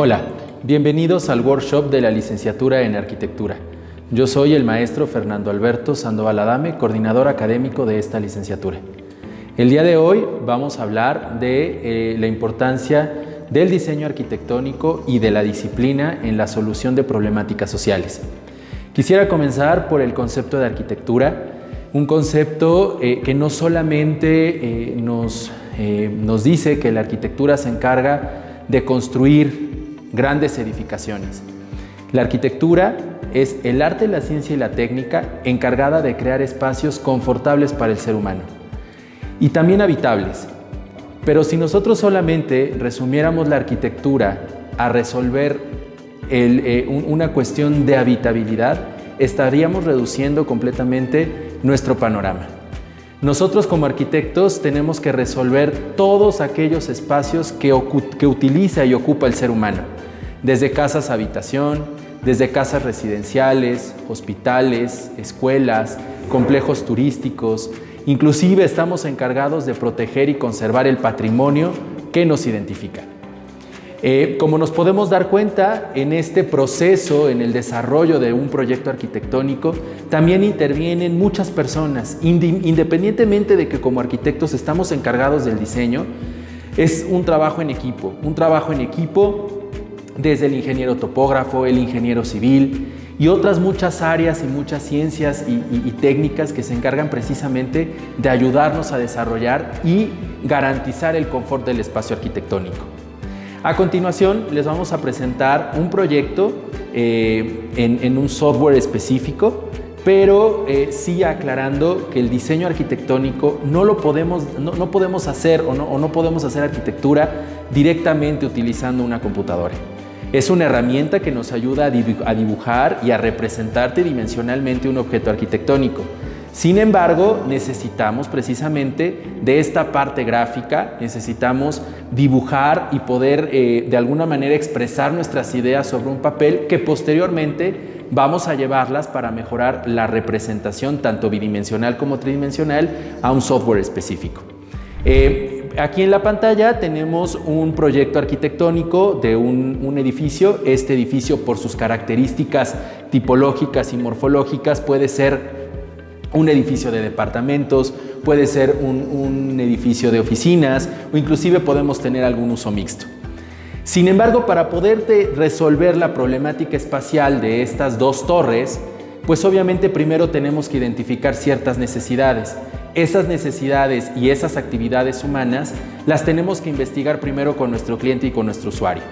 Hola, bienvenidos al workshop de la licenciatura en Arquitectura. Yo soy el maestro Fernando Alberto Sandoval Adame, coordinador académico de esta licenciatura. El día de hoy vamos a hablar de la importancia del diseño arquitectónico y de la disciplina en la solución de problemáticas sociales. Quisiera comenzar por el concepto de arquitectura, un concepto que no solamente nos dice que la arquitectura se encarga de construir grandes edificaciones. La arquitectura es el arte, la ciencia y la técnica encargada de crear espacios confortables para el ser humano y también habitables. Pero si nosotros solamente resumiéramos la arquitectura a resolver una cuestión de habitabilidad, estaríamos reduciendo completamente nuestro panorama. Nosotros como arquitectos tenemos que resolver todos aquellos espacios que utiliza y ocupa el ser humano, desde casas habitación, desde casas residenciales, hospitales, escuelas, complejos turísticos. Inclusive estamos encargados de proteger y conservar el patrimonio que nos identifica. Como nos podemos dar cuenta, en este proceso, en el desarrollo de un proyecto arquitectónico, también intervienen muchas personas, independientemente de que como arquitectos estamos encargados del diseño. Es un trabajo en equipo desde el ingeniero topógrafo, el ingeniero civil y otras muchas áreas y muchas ciencias y técnicas que se encargan precisamente de ayudarnos a desarrollar y garantizar el confort del espacio arquitectónico. A continuación les vamos a presentar un proyecto en un software específico, pero sí aclarando que el diseño arquitectónico no podemos hacer arquitectura directamente utilizando una computadora. Es una herramienta que nos ayuda a dibujar y a representar tridimensionalmente un objeto arquitectónico. Sin embargo, necesitamos precisamente de esta parte gráfica, necesitamos dibujar y poder de alguna manera expresar nuestras ideas sobre un papel que posteriormente vamos a llevarlas para mejorar la representación tanto bidimensional como tridimensional a un software específico. Aquí en la pantalla tenemos un proyecto arquitectónico de un edificio. Este edificio, por sus características tipológicas y morfológicas, puede ser un edificio de departamentos, puede ser un edificio de oficinas o inclusive podemos tener algún uso mixto. Sin embargo, para poder resolver la problemática espacial de estas dos torres, pues obviamente primero tenemos que identificar ciertas necesidades. Esas necesidades y esas actividades humanas las tenemos que investigar primero con nuestro cliente y con nuestro usuario.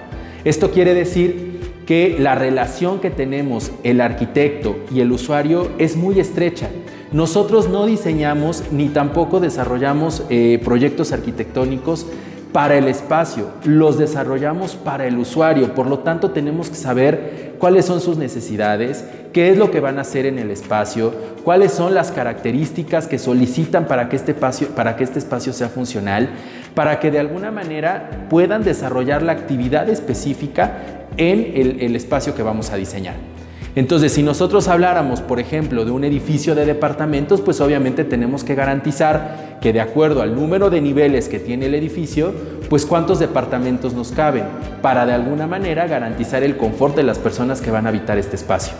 Esto quiere decir que la relación que tenemos el arquitecto y el usuario es muy estrecha. Nosotros no diseñamos ni tampoco desarrollamos proyectos arquitectónicos para el espacio, los desarrollamos para el usuario. Por lo tanto, tenemos que saber cuáles son sus necesidades, qué es lo que van a hacer en el espacio, cuáles son las características que solicitan para que este espacio sea funcional, para que de alguna manera puedan desarrollar la actividad específica en el espacio que vamos a diseñar. Entonces, si nosotros habláramos, por ejemplo, de un edificio de departamentos, pues obviamente tenemos que garantizar que de acuerdo al número de niveles que tiene el edificio, pues cuántos departamentos nos caben, para de alguna manera garantizar el confort de las personas que van a habitar este espacio.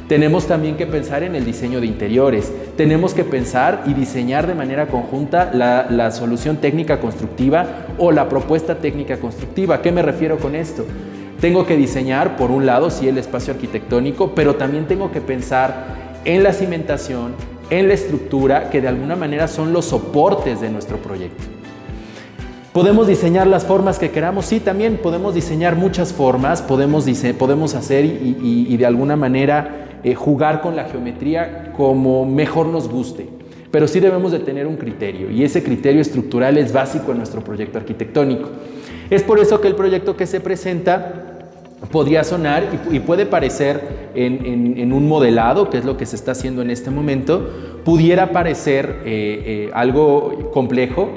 Tenemos también que pensar en el diseño de interiores, tenemos que pensar y diseñar de manera conjunta la solución técnica constructiva o la propuesta técnica constructiva. ¿A qué me refiero con esto? Tengo que diseñar, por un lado, sí, el espacio arquitectónico, pero también tengo que pensar en la cimentación, en la estructura, que de alguna manera son los soportes de nuestro proyecto. ¿Podemos diseñar las formas que queramos? Sí, también podemos diseñar muchas formas, podemos hacer y de alguna manera jugar con la geometría como mejor nos guste. Pero sí debemos de tener un criterio y ese criterio estructural es básico en nuestro proyecto arquitectónico. Es por eso que el proyecto que se presenta podría sonar y puede parecer en un modelado, que es lo que se está haciendo en este momento, pudiera parecer algo complejo,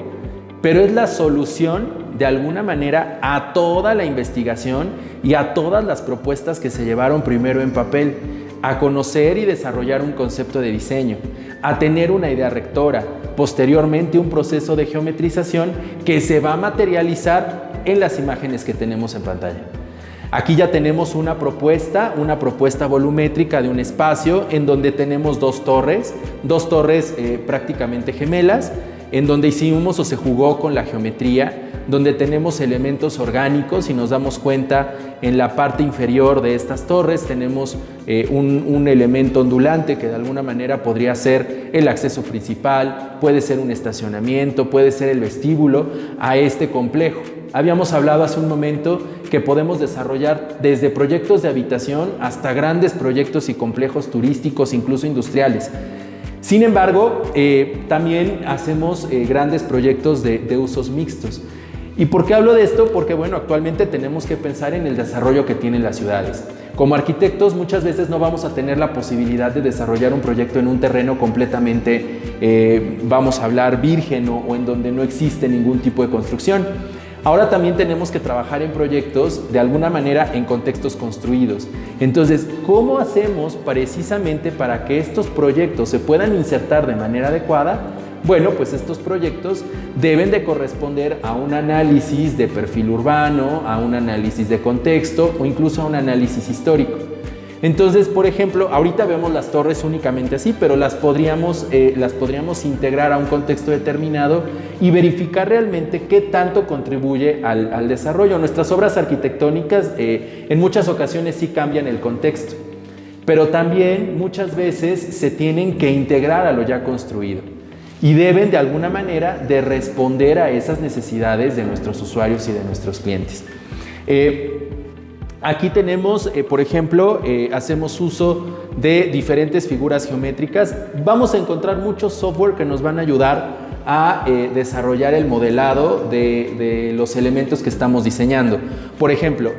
pero es la solución de alguna manera a toda la investigación y a todas las propuestas que se llevaron primero en papel, a conocer y desarrollar un concepto de diseño, a tener una idea rectora, posteriormente un proceso de geometrización que se va a materializar en las imágenes que tenemos en pantalla. Aquí ya tenemos una propuesta volumétrica de un espacio en donde tenemos dos torres prácticamente gemelas, en donde hicimos o se jugó con la geometría, donde tenemos elementos orgánicos y nos damos cuenta en la parte inferior de estas torres tenemos un elemento ondulante que de alguna manera podría ser el acceso principal, puede ser un estacionamiento, puede ser el vestíbulo a este complejo. Habíamos hablado hace un momento que podemos desarrollar desde proyectos de habitación hasta grandes proyectos y complejos turísticos, incluso industriales. Sin embargo, también hacemos grandes proyectos de usos mixtos. ¿Y por qué hablo de esto? Porque, bueno, actualmente tenemos que pensar en el desarrollo que tienen las ciudades. Como arquitectos, muchas veces no vamos a tener la posibilidad de desarrollar un proyecto en un terreno completamente, vamos a hablar, virgen o en donde no existe ningún tipo de construcción. Ahora también tenemos que trabajar en proyectos, de alguna manera, en contextos construidos. Entonces, ¿cómo hacemos precisamente para que estos proyectos se puedan insertar de manera adecuada? Bueno, pues estos proyectos deben de corresponder a un análisis de perfil urbano, a un análisis de contexto o incluso a un análisis histórico. Entonces, por ejemplo, ahorita vemos las torres únicamente así, pero las podríamos integrar a un contexto determinado y verificar realmente qué tanto contribuye al desarrollo. Nuestras obras arquitectónicas en muchas ocasiones sí cambian el contexto, pero también muchas veces se tienen que integrar a lo ya construido y deben de alguna manera de responder a esas necesidades de nuestros usuarios y de nuestros clientes. Aquí tenemos, por ejemplo, hacemos uso de diferentes figuras geométricas. Vamos a encontrar muchos software que nos van a ayudar a desarrollar el modelado de los elementos que estamos diseñando. Por ejemplo,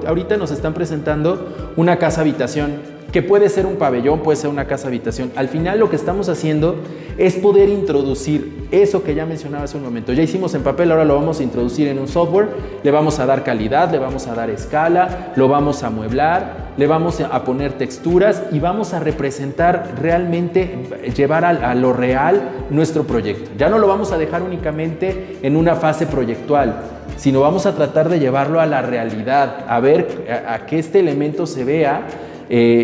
ahorita nos están presentando una casa habitación, que puede ser un pabellón, puede ser una casa habitación. Al final lo que estamos haciendo es poder introducir eso que ya mencionaba hace un momento. Ya hicimos en papel, ahora lo vamos a introducir en un software, le vamos a dar calidad, le vamos a dar escala, lo vamos a amueblar, le vamos a poner texturas y vamos a representar realmente, llevar a lo real nuestro proyecto. Ya no lo vamos a dejar únicamente en una fase proyectual, sino vamos a tratar de llevarlo a la realidad, a ver a que este elemento se vea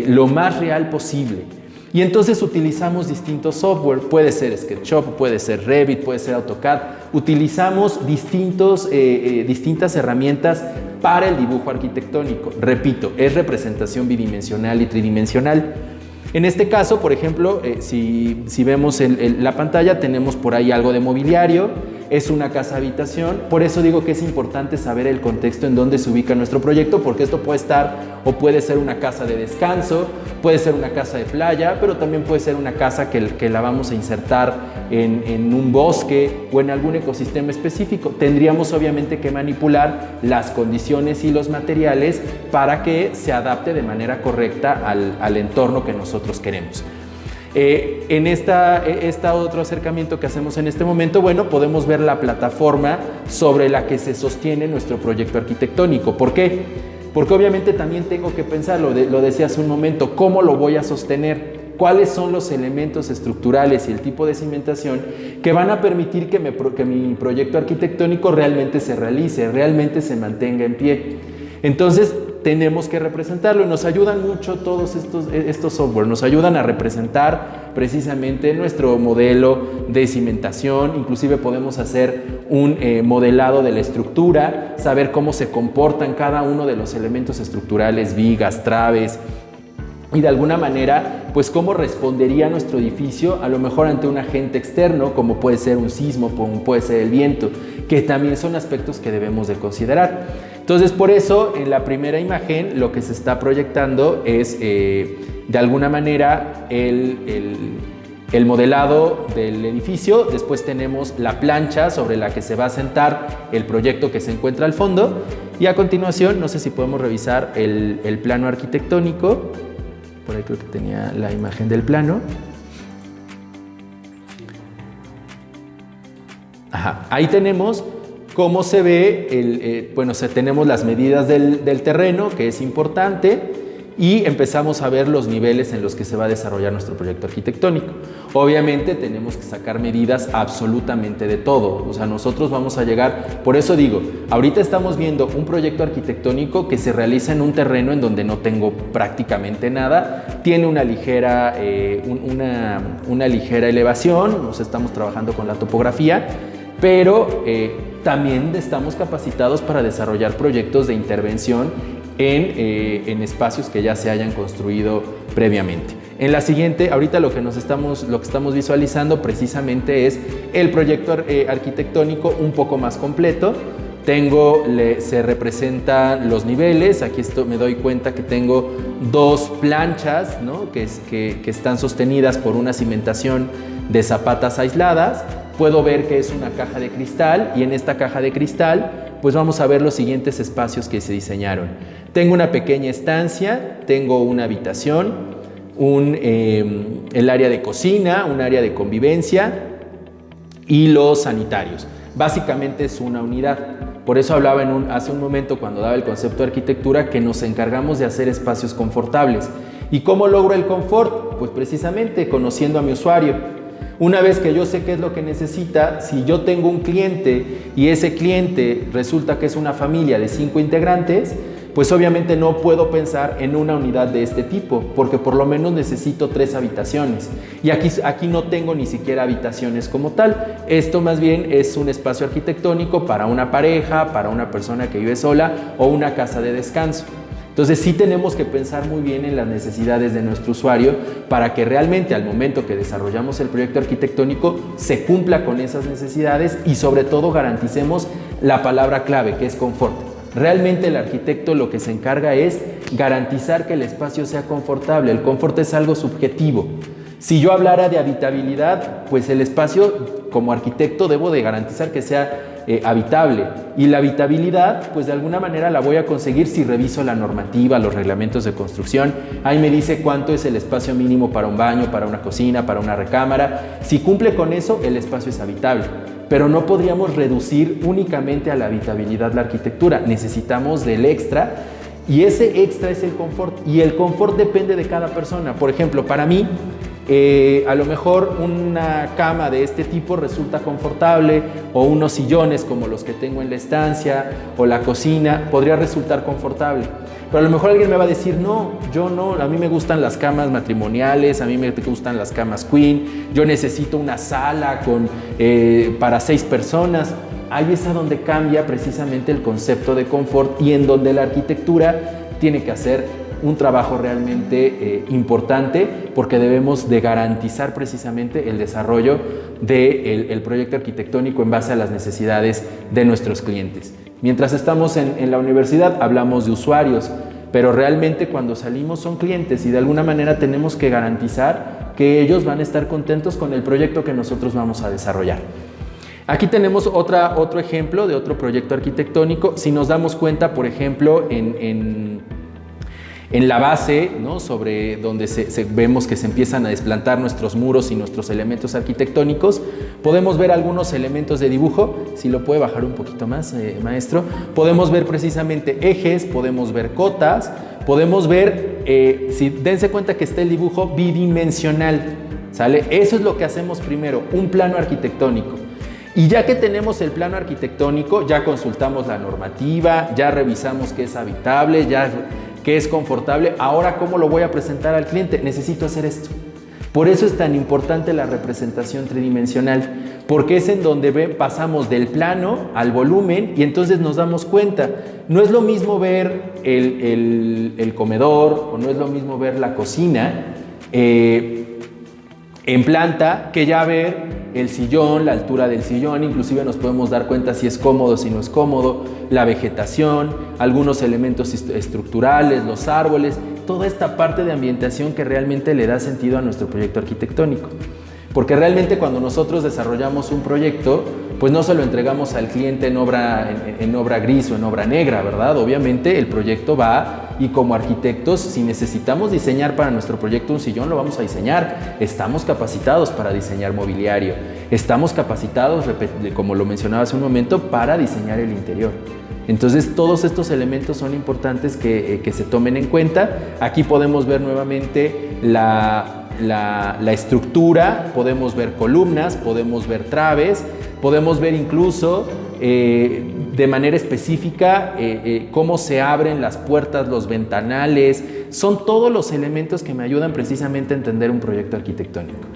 lo más real posible. Y entonces utilizamos distintos software, puede ser SketchUp, puede ser Revit, puede ser AutoCAD. Utilizamos distintas herramientas para el dibujo arquitectónico. Repito, es representación bidimensional y tridimensional. En este caso, por ejemplo, si vemos la pantalla, tenemos por ahí algo de mobiliario, es una casa habitación, por eso digo que es importante saber el contexto en donde se ubica nuestro proyecto, porque esto puede estar o puede ser una casa de descanso, puede ser una casa de playa, pero también puede ser una casa que la vamos a insertar en un bosque o en algún ecosistema específico. Tendríamos obviamente que manipular las condiciones y los materiales para que se adapte de manera correcta al entorno que nosotros queremos. En esta otro acercamiento que hacemos en este momento, bueno, podemos ver la plataforma sobre la que se sostiene nuestro proyecto arquitectónico. ¿Por qué? Porque obviamente también tengo que pensar, lo decía hace un momento, ¿cómo lo voy a sostener? ¿Cuáles son los elementos estructurales y el tipo de cimentación que van a permitir que mi proyecto arquitectónico realmente se realice, realmente se mantenga en pie? Entonces, tenemos que representarlo y nos ayudan mucho todos estos software, nos ayudan a representar precisamente nuestro modelo de cimentación, inclusive podemos hacer un modelado de la estructura, saber cómo se comportan cada uno de los elementos estructurales, vigas, traves, y de alguna manera, pues cómo respondería nuestro edificio a lo mejor ante un agente externo, como puede ser un sismo, como puede ser el viento, que también son aspectos que debemos de considerar. Entonces, por eso, en la primera imagen, lo que se está proyectando es, de alguna manera, el modelado del edificio. Después tenemos la plancha sobre la que se va a sentar el proyecto que se encuentra al fondo. Y a continuación, no sé si podemos revisar el plano arquitectónico. Por ahí creo que tenía la imagen del plano. Ajá. Ahí tenemos cómo se ve, tenemos las medidas del terreno, que es importante, y empezamos a ver los niveles en los que se va a desarrollar nuestro proyecto arquitectónico. Obviamente tenemos que sacar medidas absolutamente de todo, o sea, nosotros vamos a llegar, por eso digo, ahorita estamos viendo un proyecto arquitectónico que se realiza en un terreno en donde no tengo prácticamente nada, tiene una ligera elevación, nos estamos trabajando con la topografía, pero también estamos capacitados para desarrollar proyectos de intervención en espacios que ya se hayan construido previamente. En la siguiente, ahorita lo que estamos visualizando precisamente es el proyecto arquitectónico un poco más completo. Se representan los niveles, aquí me doy cuenta que tengo dos planchas, ¿no? que están sostenidas por una cimentación de zapatas aisladas. Puedo ver que es una caja de cristal y en esta caja de cristal pues vamos a ver los siguientes espacios que se diseñaron. Tengo una pequeña estancia, tengo una habitación, el área de cocina, un área de convivencia y los sanitarios. Básicamente es una unidad. Por eso hablaba hace un momento cuando daba el concepto de arquitectura que nos encargamos de hacer espacios confortables. ¿Y cómo logro el confort? Pues precisamente conociendo a mi usuario. Una vez que yo sé qué es lo que necesita, si yo tengo un cliente y ese cliente resulta que es una familia de 5 integrantes, pues obviamente no puedo pensar en una unidad de este tipo, porque por lo menos necesito 3 habitaciones. Y aquí no tengo ni siquiera habitaciones como tal. Esto más bien es un espacio arquitectónico para una pareja, para una persona que vive sola o una casa de descanso. Entonces sí tenemos que pensar muy bien en las necesidades de nuestro usuario para que realmente al momento que desarrollamos el proyecto arquitectónico se cumpla con esas necesidades y sobre todo garanticemos la palabra clave, que es confort. Realmente el arquitecto lo que se encarga es garantizar que el espacio sea confortable. El confort es algo subjetivo. Si yo hablara de habitabilidad, pues el espacio como arquitecto debo de garantizar que sea habitable, y la habitabilidad pues de alguna manera la voy a conseguir si reviso la normativa, los reglamentos de construcción. Ahí me dice cuánto es el espacio mínimo para un baño, para una cocina, para una recámara. Si cumple con eso, el espacio es habitable, pero no podríamos reducir únicamente a la habitabilidad la arquitectura, necesitamos del extra, y ese extra es el confort, y el confort depende de cada persona. Por ejemplo, para mí a lo mejor una cama de este tipo resulta confortable, o unos sillones como los que tengo en la estancia o la cocina podría resultar confortable, pero a lo mejor alguien me va a decir no, yo no, a mí me gustan las camas matrimoniales, a mí me gustan las camas queen, yo necesito una sala para 6 personas. Ahí es a donde cambia precisamente el concepto de confort y en donde la arquitectura tiene que hacer un trabajo realmente importante, porque debemos de garantizar precisamente el desarrollo del proyecto arquitectónico en base a las necesidades de nuestros clientes. Mientras estamos en la universidad hablamos de usuarios, pero realmente cuando salimos son clientes y de alguna manera tenemos que garantizar que ellos van a estar contentos con el proyecto que nosotros vamos a desarrollar. Aquí tenemos otro ejemplo de otro proyecto arquitectónico. Si nos damos cuenta, por ejemplo, en la base, ¿no? Sobre donde vemos que se empiezan a desplantar nuestros muros y nuestros elementos arquitectónicos, podemos ver algunos elementos de dibujo. Si lo puede bajar un poquito más, maestro. Podemos ver precisamente ejes, podemos ver cotas, podemos ver, dense cuenta que está el dibujo bidimensional, ¿sale? Eso es lo que hacemos primero, un plano arquitectónico. Y ya que tenemos el plano arquitectónico, ya consultamos la normativa, ya revisamos que es habitable, que es confortable. Ahora, ¿cómo lo voy a presentar al cliente? Necesito hacer esto. Por eso es tan importante la representación tridimensional, porque es en donde pasamos del plano al volumen y entonces nos damos cuenta. No es lo mismo ver el comedor o no es lo mismo ver la cocina en planta que ya ver el sillón, la altura del sillón. Inclusive nos podemos dar cuenta si es cómodo, si no es cómodo, la vegetación, algunos elementos estructurales, los árboles, toda esta parte de ambientación que realmente le da sentido a nuestro proyecto arquitectónico. Porque realmente cuando nosotros desarrollamos un proyecto, pues no se lo entregamos al cliente en obra gris o en obra negra, ¿verdad? Obviamente el proyecto va, y como arquitectos, si necesitamos diseñar para nuestro proyecto un sillón, lo vamos a diseñar. Estamos capacitados para diseñar mobiliario, estamos capacitados, como lo mencionaba hace un momento, para diseñar el interior. Entonces todos estos elementos son importantes que se tomen en cuenta. Aquí podemos ver nuevamente la estructura, podemos ver columnas, podemos ver traves, podemos ver incluso de manera específica cómo se abren las puertas, los ventanales. Son todos los elementos que me ayudan precisamente a entender un proyecto arquitectónico.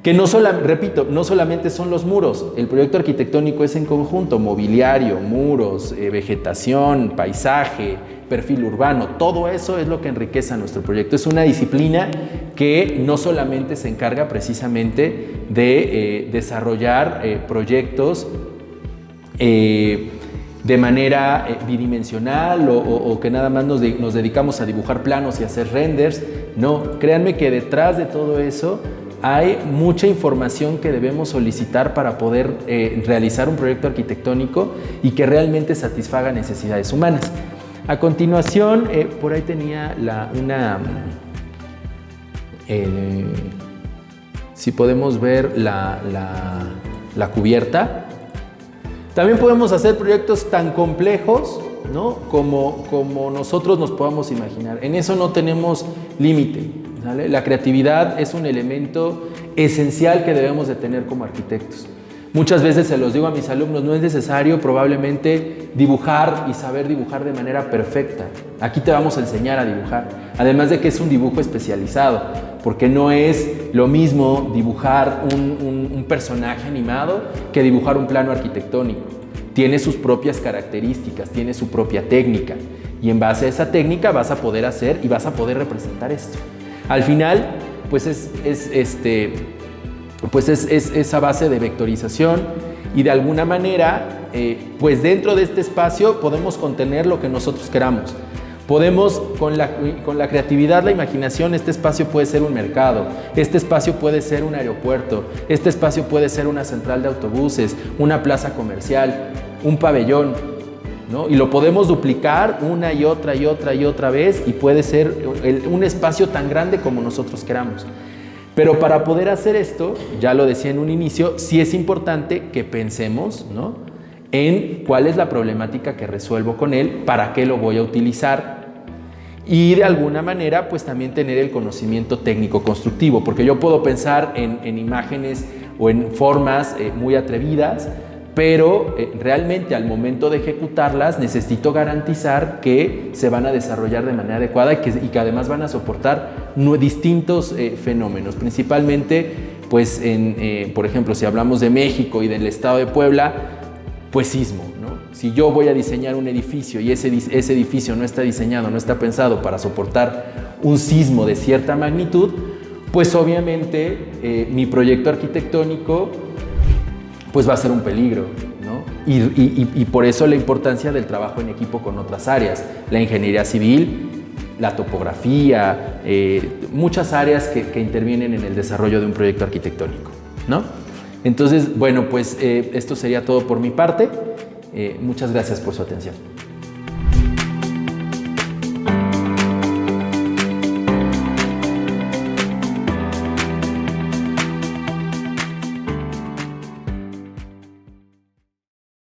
Que no solamente son los muros, el proyecto arquitectónico es en conjunto, mobiliario, muros, vegetación, paisaje, perfil urbano, todo eso es lo que enriquece a nuestro proyecto. Es una disciplina que no solamente se encarga precisamente de desarrollar proyectos de manera bidimensional o que nada más nos dedicamos a dibujar planos y hacer renders. No, créanme que detrás de todo eso hay mucha información que debemos solicitar para poder realizar un proyecto arquitectónico y que realmente satisfaga necesidades humanas. A continuación, por ahí tenía si podemos ver la cubierta. También podemos hacer proyectos tan complejos, ¿no?, como nosotros nos podamos imaginar. En eso no tenemos límite, ¿vale? La creatividad es un elemento esencial que debemos de tener como arquitectos. Muchas veces se los digo a mis alumnos, no es necesario probablemente dibujar y saber dibujar de manera perfecta. Aquí te vamos a enseñar a dibujar. Además de que es un dibujo especializado, porque no es lo mismo dibujar un personaje animado que dibujar un plano arquitectónico. Tiene sus propias características, tiene su propia técnica, y en base a esa técnica vas a poder hacer y vas a poder representar esto. Al final, pues es esa base de vectorización, y de alguna manera, pues dentro de este espacio podemos contener lo que nosotros queramos. Podemos, con la creatividad, la imaginación, este espacio puede ser un mercado, este espacio puede ser un aeropuerto, este espacio puede ser una central de autobuses, una plaza comercial, un pabellón, ¿no? Y lo podemos duplicar una y otra vez, y puede ser un espacio tan grande como nosotros queramos. Pero para poder hacer esto, ya lo decía en un inicio, sí es importante que pensemos, ¿no?, en cuál es la problemática que resuelvo con él, para qué lo voy a utilizar, y de alguna manera pues también tener el conocimiento técnico constructivo, porque yo puedo pensar en imágenes o en formas muy atrevidas, pero realmente al momento de ejecutarlas necesito garantizar que se van a desarrollar de manera adecuada y que además van a soportar distintos fenómenos, principalmente pues por ejemplo, si hablamos de México y del estado de Puebla, pues sismo, ¿no? Si yo voy a diseñar un edificio y ese edificio no está diseñado, no está pensado para soportar un sismo de cierta magnitud, pues obviamente mi proyecto arquitectónico pues va a ser un peligro, ¿no? Y por eso la importancia del trabajo en equipo con otras áreas, la ingeniería civil, la topografía, muchas áreas que intervienen en el desarrollo de un proyecto arquitectónico, ¿no? Entonces, bueno, pues esto sería todo por mi parte. Muchas gracias por su atención.